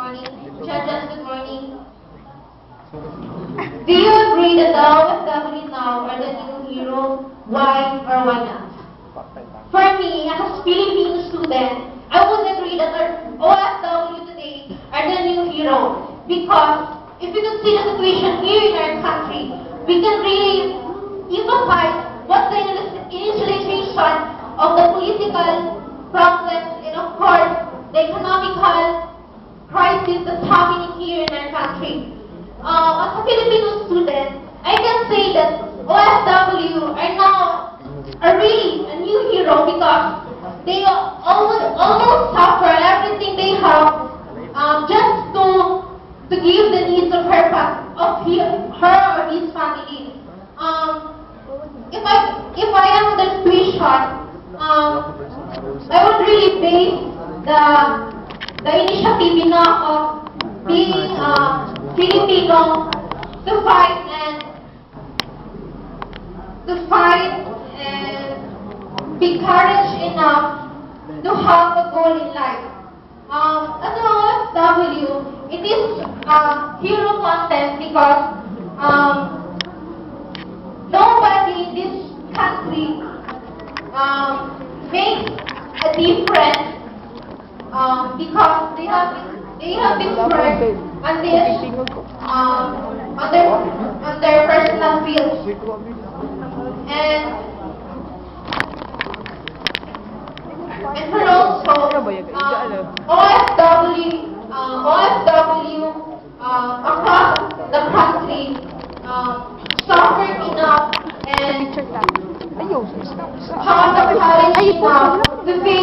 morning. Judges, good morning. Do you agree that the OFW now are the new hero? Why or why not? For me, as a Filipino student, I would agree that our OFW today are the new hero. Because if we could see the situation here in our country, we can really emphasize what the initialization of the political problems and of course the economical crisis that's happening here in our country. As a Filipino student, I can say that OFW are now really a new hero because they almost suffer everything they have just to give the needs of her or his family. If I am the situation, I would really base the initiative of being Filipino to fight and be courage enough to have a goal in life. As an OFW, it is hero content because nobody in this country makes a difference because they have been worked on this on their personal fields. And for also OFW across the country suffered enough and have the courage enough to face